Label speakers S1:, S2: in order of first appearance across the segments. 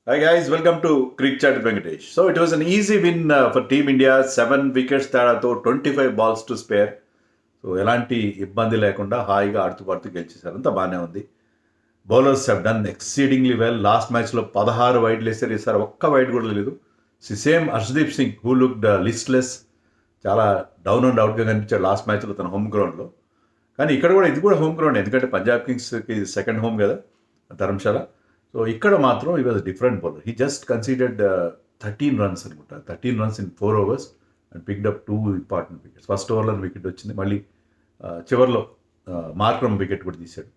S1: Hi guys, welcome to Creek Chat with Venkatesh. So it was an easy win for Team India. 7 wickets తేడాతో 25 balls to spare. So ఎలాంటి ఇబ్బంది లేకుండా హాయిగా ఆడుతూ పాడుతూ గెలిచేశారు. అంతా బాగానే ఉంది. Bowlers have done exceedingly well. Last మ్యాచ్లో 16 వైడ్లు వేసారు. ఈసారి ఒక్క వైడ్ కూడా లేదు. Same Harshdeep Singh who looked listless, చాలా డౌన్ అండ్ అవుట్గా కనిపించాడు లాస్ట్ మ్యాచ్లో తన హోమ్ గ్రౌండ్లో. కానీ ఇక్కడ కూడా ఇది కూడా హోమ్ గ్రౌండ్, ఎందుకంటే పంజాబ్ కింగ్స్కి సెకండ్ హోమ్ కదా ధర్మశాల. సో ఇక్కడ మాత్రం he was different bowler. He just considered 13 runs అనుకుంటా, 13 runs in 4 overs and picked up 2 important wickets. First ఓవర్లో వికెట్ వచ్చింది, మళ్ళీ చివరిలో మార్క్రమ్ వికెట్ కూడా తీశాడు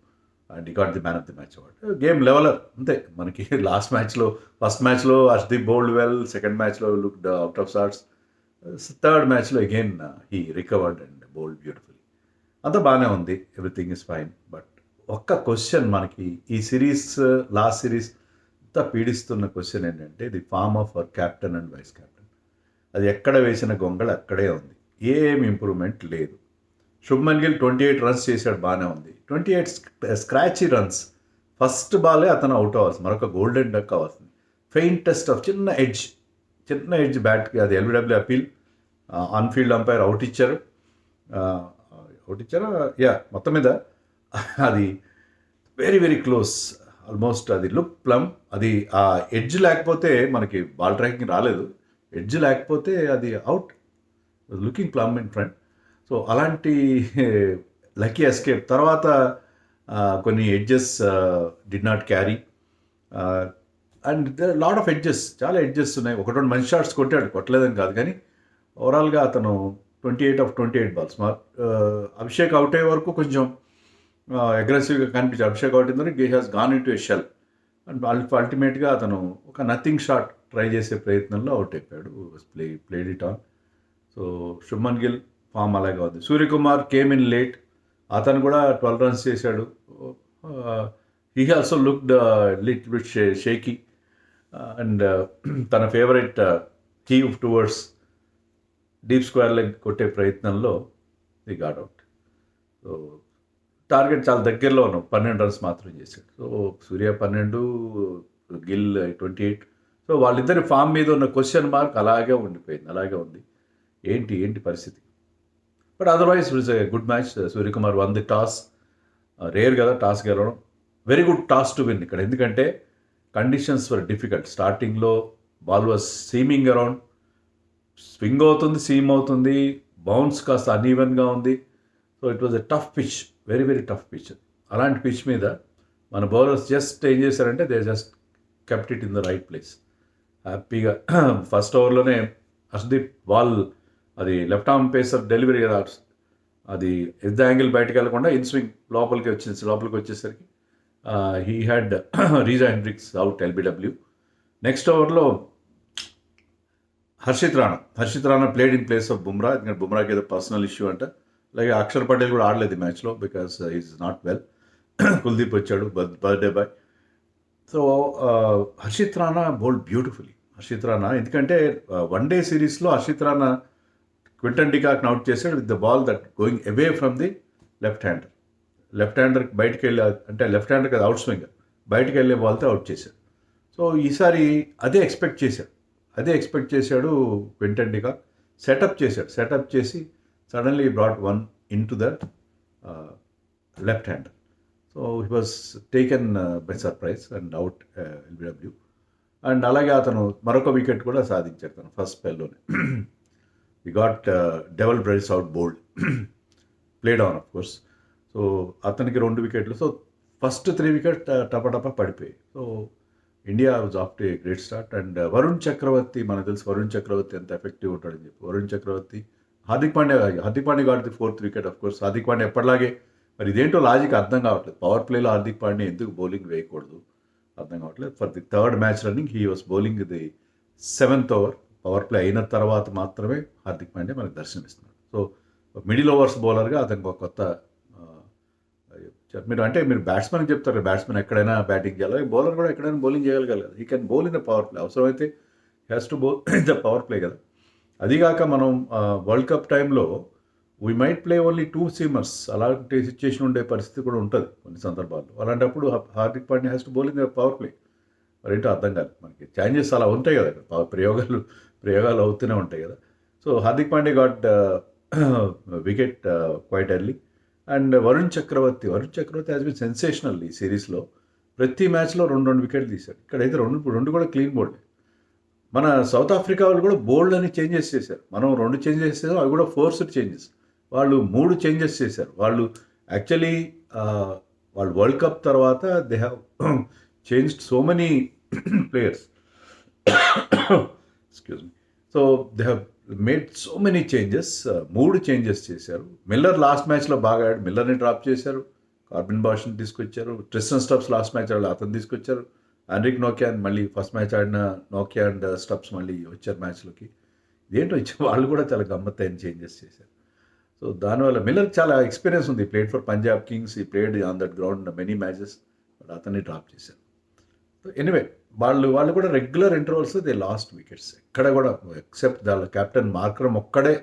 S1: and he got the man of the match award. Game leveller అంతే మనకి. లాస్ట్ మ్యాచ్లో ఫస్ట్ మ్యాచ్లో హర్షదీప్ బౌల్డ్ వెల్, సెకండ్ మ్యాచ్లో looked out of sorts, third మ్యాచ్లో again he recovered and bowled beautifully. అంతా బాగానే ఉంది, ఎవ్రీథింగ్ ఇస్ ఫైన్. బట్ ఒక్క క్వశ్చన్ మనకి ఈ సిరీస్, లాస్ట్ సిరీస్ అంతా పీడిస్తున్న క్వశ్చన్ ఏంటంటే the form of our captain and vice captain. అది ఎక్కడ వేసిన గొంగళ అక్కడే ఉంది, ఏం ఇంప్రూవ్మెంట్ లేదు. శుభ్మన్ గిల్ 28 runs చేశాడు, బాగానే ఉంది. 28 స్క్రాచీ రన్స్. ఫస్ట్ బాలే అతను అవుట్ అవ్వాల్సి, మరొక గోల్డెన్ డక్ అవ్వాల్సింది. ఫెయింటెస్ట్ ఆఫ్ చిన్న ఎడ్జ్ బ్యాట్కి అది LBW appeal. On field umpire out ఇచ్చారు. మొత్తం మీద అది వెరీ వెరీ క్లోజ్, ఆల్మోస్ట్ అది లుక్ ప్లమ్. అది ఆ ఎడ్జ్ లేకపోతే మనకి బాల్ ట్రాకింగ్ రాలేదు, ఎడ్జ్ లేకపోతే అది out, looking plum in front. So అలాంటి లక్కీ ఎస్కేప్. తర్వాత కొన్ని edges did not carry and lot of edges, చాలా ఎడ్జెస్ ఉన్నాయి. ఒకటి రెండు మంచి షాట్స్ కొట్టలేదని కాదు, కానీ ఓవరాల్గా అతను 28 of 28 balls. అభిషేక్ అవుట్ అయ్యే వరకు కొంచెం అగ్రెసివ్గా కనిపించాడు. అభిషేక్ అవుట్ అయిందని he has gone into a shell and అల్టిమేట్గా అతను ఒక నథింగ్ షాట్ ట్రై చేసే ప్రయత్నంలో అవుట్ అయిపోయాడు. Played it on. So Shubman Gill form అలాగే ఉంది. సూర్యకుమార్ కేమ్ ఇన్ లేట్, అతను కూడా 12 runs చేశాడు. He also looked little bit shaky and తన favourite key towards deep square leg కొట్టే ప్రయత్నంలో the got out. So target చాలా దగ్గరలో ఉన్నాం, 12 runs మాత్రం చేశాడు. సో సూర్య 12, గిల్ 28. సో వాళ్ళిద్దరి ఫామ్ మీద ఉన్న క్వశ్చన్ మార్క్ అలాగే ఉండిపోయింది, అలాగే ఉంది. ఏంటి పరిస్థితి. But otherwise it is a good match. Suryakumar one the toss. Rare కదా టాస్ గెలవడం. Very good toss to win ఇక్కడ, ఎందుకంటే కండిషన్స్ వర్ డిఫికల్ట్. స్టార్టింగ్లో ball was seaming around, swing అవుతుంది, సీమ్ అవుతుంది, బౌన్స్ కాస్త అన్ఈవెన్గా ఉంది. So it was a tough pitch, very very tough pitch. అలాంటి పిచ్ మీద మన బౌలర్స్ జస్ట్ ఏం చేశారంటే they just kept it in the right place హ్యాపీగా. ఫస్ట్ ఓవర్లోనే హర్షదీప్ బాల్, అది లెఫ్ట్ ఆర్మ్ పేసర్ డెలివరీ కదా, అది ఎద్ద యాంగిల్ బయటకు వెళ్ళకుండా ఇన్ స్వింగ్ లోపలికి వచ్చేసరికి he had Reeza Hendricks out LBW. Next ఓవర్లో Harshit Rana played in place of Bumrah, ఎందుకంటే బుమ్రాకి ఏదో పర్సనల్ ఇష్యూ అంట. అలాగే అక్షర్ పటేల్ కూడా ఆడలేదు ఈ మ్యాచ్లో because is not well. Kuldeep వచ్చాడు, birthday boy. So Harshit Rana bowled beautifully. Harshit Rana ఎందుకంటే వన్ డే సిరీస్లో హర్షిత్ రాణా క్వింటన్ డికాక్ని అవుట్ చేశాడు with the ball that going away from the left hander బయటికి వెళ్ళి, అంటే లెఫ్ట్ హ్యాండర్ కదా అవుట్ స్వింగర్, బయటికి వెళ్ళే బాల్తో అవుట్ చేశాడు. సో ఈసారి అదే ఎక్స్పెక్ట్ చేశాడు క్వింటన్ డికాక్. సెటప్ చేసి suddenly brought one into that left hander. So he was taken by surprise and out LBW. And అలాగే అతను మరొక వికెట్ కూడా సాధించాడు తను ఫస్ట్ స్పెల్లోనే. We got Dewald Brevis out bowled, played on of course. So అతనికి 2 వికెట్లు. సో ఫస్ట్ 3 wickets టపటప పడిపోయాయి. So India was off to a great start. And Varun Chakravarthy, మనకు తెలుసు వరుణ్ చక్రవర్తి ఎంత ఎఫెక్టివ్ ఉంటాడని చెప్పి. Varun Chakravarthy, Hardik Pandya got the 4th wicket. Of course Hardik Pandya ఎప్పటిలాగే, మరి ఇదేంటో లాజిక్ అర్థం కావట్లేదు. పవర్ ప్లేలో హార్దిక్ పాండ్యా ఎందుకు బౌలింగ్ వేయకూడదు అర్థం కావట్లేదు. For the 3rd match running he was bowling the 7th over. Power play అయిన తర్వాత మాత్రమే హార్దిక్ పాండ్యా మనకు దర్శనమిస్తున్నాడు. సో మిడిల్ ఓవర్స్ బౌలర్గా అతనికి ఒక కొత్త, మీరు బ్యాట్స్మెన్కి చెప్తారు, బ్యాట్స్మెన్ ఎక్కడైనా బ్యాటింగ్ చేయాలి, బౌలర్ కూడా ఎక్కడైనా బౌలింగ్ చేయగలగాలి. He can bowl in the power play, అవసరమైతే has to bowl in the power play కదా. అదిగాక మనం వరల్డ్ కప్ టైంలో we might play only 2 seamers. అలాంటి సిచ్యుయేషన్ ఉండే పరిస్థితి కూడా ఉంటుంది కొన్ని సందర్భాల్లో. అలాంటప్పుడు Hardik Pandya has to bowl in the power play. మరేంటో అర్థం కాదు మనకి. చేంజెస్ అలా ఉంటాయి కదా, ప్రయోగాలు అవుతూనే ఉంటాయి కదా. So Hardik Pandey got wicket quite early. And Varun Chakravarthy has been sensational ఈ సిరీస్లో. ప్రతి మ్యాచ్లో రెండు వికెట్లు తీశాడు. ఇక్కడైతే రెండు కూడా క్లీన్ బోల్డ్. మన సౌత్ ఆఫ్రికా వాళ్ళు కూడా బోల్డ్ అని చేంజెస్ చేశారు. మనం 2 చేంజెస్ చేసాం, అవి కూడా ఫోర్స్డ్ చేంజెస్. వాళ్ళు 3 చేంజెస్ చేశారు. వాళ్ళు యాక్చువల్లీ వాళ్ళు వరల్డ్ కప్ తర్వాత they have changed so many players. Excuse me. So they have made so many changes. 3 changes చేశారు. మిల్లర్ లాస్ట్ మ్యాచ్లో బాగా ఆడాడు, మిల్లర్ని డ్రాప్ చేశారు. కార్బిన్ బాష్ని తీసుకొచ్చారు. ట్రిస్టన్ స్టబ్స్ లాస్ట్ మ్యాచ్ ఆడాడు, అతను తీసుకొచ్చారు. ఆండ్రిక్ నోకియా మళ్ళీ ఫస్ట్ మ్యాచ్ ఆడిన నోకియా అండ్ స్టబ్స్ మళ్ళీ వచ్చారు మ్యాచ్లోకి. ఇదేంటో వాళ్ళు కూడా చాలా గమ్మత్తైన చేంజెస్ చేశారు. సో దానివల్ల మిల్లర్ చాలా ఎక్స్పీరియన్స్ ఉంది. ప్లేడ్ ఫర్ పంజాబ్ కింగ్స్, ఈ played on that ground many matches. But అతన్ని డ్రాప్ చేశారు. సో ఎనీవే వాళ్ళు కూడా regular intervals they last wickets. ఎక్కడ కూడా ఎక్సెప్ట్ దాని కెప్టెన్ మార్కరమ్ ఒక్కడే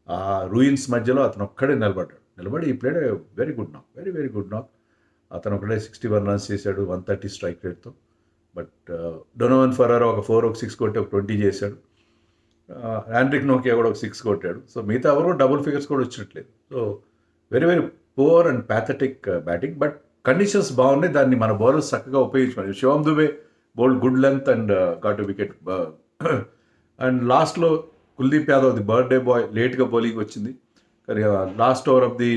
S1: ఆ రూయిన్స్ మధ్యలో అతను ఒక్కడే నిలబడి ఈ ప్లేడ్ వెరీ గుడ్ నాక్, వెరీ గుడ్ నాక్. అతను ఒకటే 61 రన్స్ చేశాడు 130 స్ట్రైక్ రేట్తో. బట్ డొనోవన్ ఫెరర్ ఒక 4 ఒక 6 కొట్టి ఒక 20 చేశాడు. ఆండ్రిక్ నోకియా కూడా ఒక 6 కొట్టాడు. సో మిగతా ఎవరు డబుల్ ఫిగర్స్ కూడా వచ్చినట్లేదు. So very poor and pathetic batting. But conditions బాగున్నాయి, దాన్ని మన బౌలర్స్ చక్కగా ఉపయోగించుకున్నారు. Shivam Dube bowled good length and got wicket. And లాస్ట్లో Kuldeep Yadav the birthday boy లేట్గా బౌలింగ్ వచ్చింది, కానీ last over of the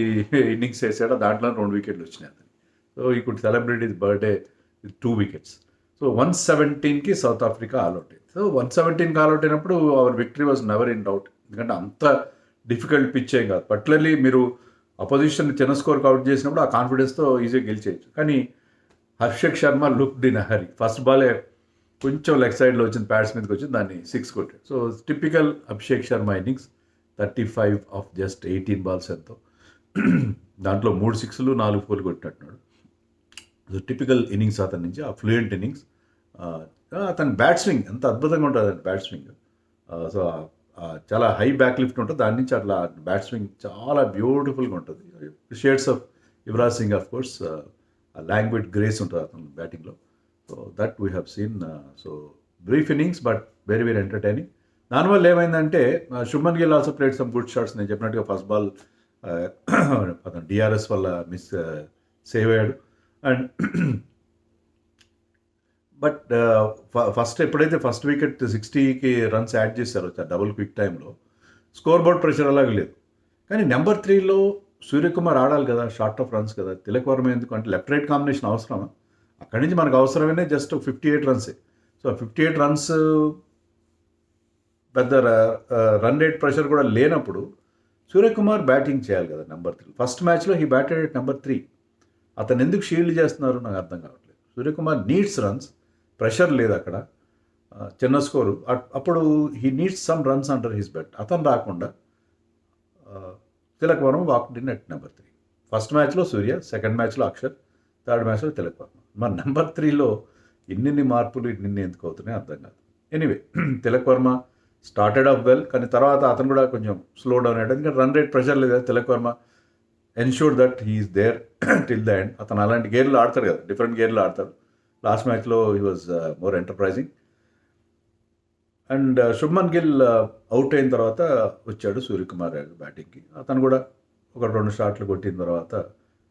S1: innings వేసాడు, దాంట్లో 2 వికెట్లు వచ్చినాయి అతను. So he could celebrate his birthday with 2 wickets. So 117కి సౌత్ ఆఫ్రికా ఆల్అౌట్ అయింది. సో 117కి ఆల్అౌట్ అయినప్పుడు our victory was never in doubt. ఎందుకంటే అంత డిఫికల్ట్ పిచ్ ఏం కాదు. పర్టికులర్లీ మీరు అపోజిషన్ చిన్న స్కోర్కి అవుట్ చేసినప్పుడు ఆ కాన్ఫిడెన్స్తో ఈజీగా గెలిచేయచ్చు. కానీ హర్షక్ Sharma looked in hurry. First బాలే కొంచెం లెగ్ సైడ్లో వచ్చింది, ప్యాడ్స్ మీదకి వచ్చింది, దాన్ని 6 కొట్టాడు. So typical Abhishek Sharma innings. 35 off just 18 balls ఎంతో. దాంట్లో 3 6లు 4 4లు కొట్టినట్టున్నాడు. సో టిపికల్ ఇన్నింగ్స్ అతని నుంచి, ఆ ఫ్లూయెంట్ ఇన్నింగ్స్. అతని బ్యాట్ స్వింగ్ ఎంత అద్భుతంగా ఉంటుంది, అతని బ్యాట్ స్వింగ్. సో చాలా హై బ్యాక్ లిఫ్ట్ ఉంటుంది, దాని నుంచి అట్లా బ్యాట్ స్వింగ్ చాలా బ్యూటిఫుల్గా ఉంటుంది. Shades of Yuvraj Singh of course, language grace ఉంటుంది అతని బ్యాటింగ్లో. So that we have seen. So brief innings but very entertaining. దానివల్ల ఏమైందంటే Shubman Gill also played some good shots. నేను చెప్పినట్టుగా ఫస్ట్ బాల్ అతను డిఆర్ఎస్ వల్ల సేవ్ అయ్యాడు. అండ్ బట్ ఎప్పుడైతే ఫస్ట్ వికెట్ 60కి రన్స్ యాడ్ చేశారో డబుల్ క్విక్ టైంలో, స్కోర్ బోర్డ్ ప్రెషర్ అలాగే లేదు. కానీ నెంబర్ 3లో సూర్యకుమార్ ఆడాలి కదా, షార్ట్ ఆఫ్ రన్స్ కదా. తిలక్ వర్మ ఎందుకు అంటే లెఫ్ట్ రైట్ కాంబినేషన్ అవసరమా? అక్కడి నుంచి మనకు అవసరమైనా జస్ట్ 58 రన్సే. సో 58 రన్స్ పెద్ద రన్ రేట్ ప్రెషర్ కూడా లేనప్పుడు సూర్యకుమార్ బ్యాటింగ్ చేయాలి కదా నెంబర్ 3. ఫస్ట్ మ్యాచ్లో హీ బ్యాటెడ్ ఎట్ నెంబర్ 3. అతను ఎందుకు షీల్డ్ చేస్తున్నారు నాకు అర్థం కావట్లేదు. సూర్యకుమార్ నీడ్స్ రన్స్, ప్రెషర్ లేదు అక్కడ, చిన్న స్కోరు. అప్పుడు he needs some runs under his belt. అతను రాకుండా Tilak Varma walked in at number 3. First మ్యాచ్లో సూర్య, సెకండ్ మ్యాచ్లో అక్షర్, థర్డ్ మ్యాచ్లో తిలక్ వర్మ. మరి నెంబర్ 3లో ఇన్ని మార్పులు ఎందుకు అవుతున్నాయి అర్థం కాదు. Anyway Tilak Varma started off well, కానీ తర్వాత అతను కూడా కొంచెం స్లో డౌన్ అయ్యాడు. ఎందుకంటే రన్ రేట్ ప్రెషర్ లేదు కదా. Tilak Varma ensure that he's there till the end. అతను అలాంటి గేర్లు ఆడతాడు కదా, డిఫరెంట్ గేర్లు ఆడతాడు. లాస్ట్ మ్యాచ్లో he was more enterprising. And Shubman Gill out అయిన తర్వాత వచ్చాడు సూర్యకుమార్ బ్యాటింగ్కి. అతను కూడా 1-2 షాట్లు కొట్టిన తర్వాత,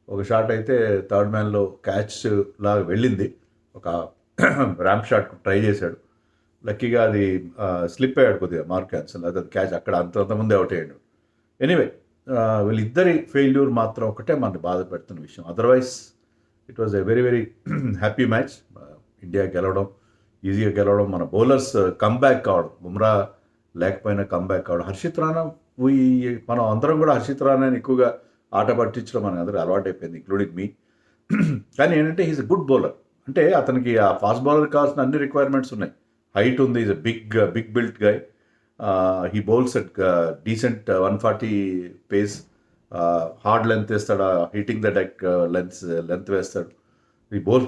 S1: ఒక షాట్ అయితే థర్డ్ మ్యాన్లో క్యాచ్ లాగా వెళ్ళింది, ఒక ర్యాంప్ షాట్ ట్రై చేశాడు. లక్కీగా అది స్లిప్ అయ్యాడు కొద్దిగా మార్క్ యాన్సన్, అది క్యాచ్ అక్కడ అంతకుముందే అవుట్ అయ్యాడు. ఎనీవే వీళ్ళిద్దరి ఫెయిల్యూర్ మాత్రం ఒకటే మనని బాధ పెడుతున్న విషయం. Otherwise it was a very happy match. India గెలవడం, ఈజీగా గెలవడం, మన బౌలర్స్ కంబ్యాక్ కావడం, బుమ్రా లేకపోయినా కంబ్యాక్ కావడం. హర్షిత్ రాణా మనం అందరం కూడా హర్షిత్ రాణాని ఎక్కువగా ఆట పట్టించడం మనకు అందరూ అలవాటు అయిపోయింది, ఇంక్లూడింగ్ మీ. కానీ ఏంటంటే హీస్ ఎ గుడ్ బౌలర్. అంటే అతనికి ఆ ఫాస్ట్ బౌలర్ కావాల్సిన అన్ని రిక్వైర్మెంట్స్ ఉన్నాయి. హైట్ ఉంది, is a big built guy. He bowls at decent 140 pace, hard length వేస్తాడు, హిట్టింగ్ ద డెక్ లెంత్ వేస్తాడు. ఈ బౌల్స్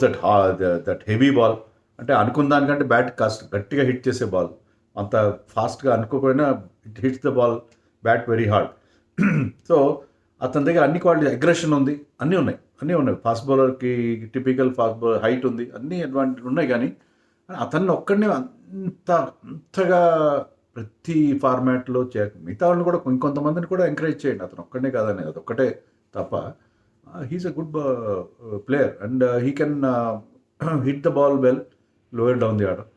S1: దట్ హెవీ బాల్, అంటే అనుకున్న దానికంటే బ్యాట్ గట్టిగా హిట్ చేసే బాల్, అంత ఫాస్ట్గా అనుకోకపోయినా it hits the ball bat very hard. So అతని దగ్గర అన్ని క్వాలిటీ, అగ్రెషన్ ఉంది, అన్నీ ఉన్నాయి. ఫాస్ట్ బౌలర్కి టిపికల్ ఫాస్ట్ బౌలర్ హైట్ ఉంది, అన్ని అడ్వాంటేజ్ ఉన్నాయి. కానీ అతన్ని ఒక్కడినే అంతగా ప్రతి ఫార్మాట్లో మిగతా వాళ్ళని కూడా ఇంకొంతమందిని కూడా ఎంకరేజ్ చేయండి. అతను ఒక్కడనే కాదని అదొక్కటే తప్ప he's a good player and he can hit the ball well lower down the order.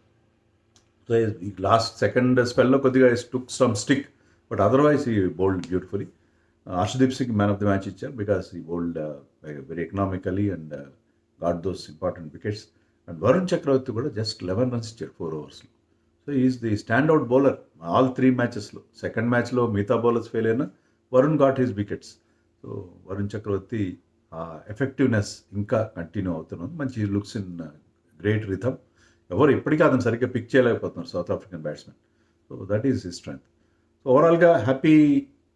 S1: So he last second స్పెల్లో కొద్దిగా took some stick, but otherwise he bowled beautifully. Harshdeep Singh man of the match ఇచ్చారు because he bowled very economically and got those important wickets. And Varun Chakravarthy కూడా just 11 runs ఇచ్చాడు 4 ఓవర్స్లో. So is the standout bowler all 3 మ్యాచెస్లో. Second మ్యాచ్లో మిగతా bowlers fail అయినా Varun got his wickets. So Varun Chakravarthy effectiveness ఇంకా continue అవుతున్నది. మంచి లుక్స్ ఇన్ గ్రేట్ రిథమ్. ఎవరు ఇప్పటికీ అతను సరిగ్గా పిక్ చేయలేకపోతున్నారు south African batsmen. So that is his strength. So ఓవరాల్గా హ్యాపీ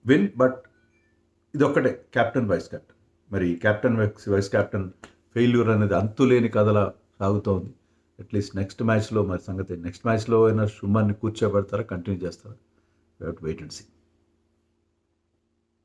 S1: విన్, బట్ ఇదొక్కటే క్యాప్టెన్ వైస్ కెప్టెన్. మరి క్యాప్టెన్ వైస్ కెప్టెన్ ఫెయిల్యూర్ అనేది అంతులేని కథలా సాగుతోంది. అట్లీస్ట్ నెక్స్ట్ మ్యాచ్లో మరి సంగతి, నెక్స్ట్ మ్యాచ్లో అయినా శుభ్మన్ని కూర్చోబెడతారా, కంటిన్యూ చేస్తారా? We have to wait and see.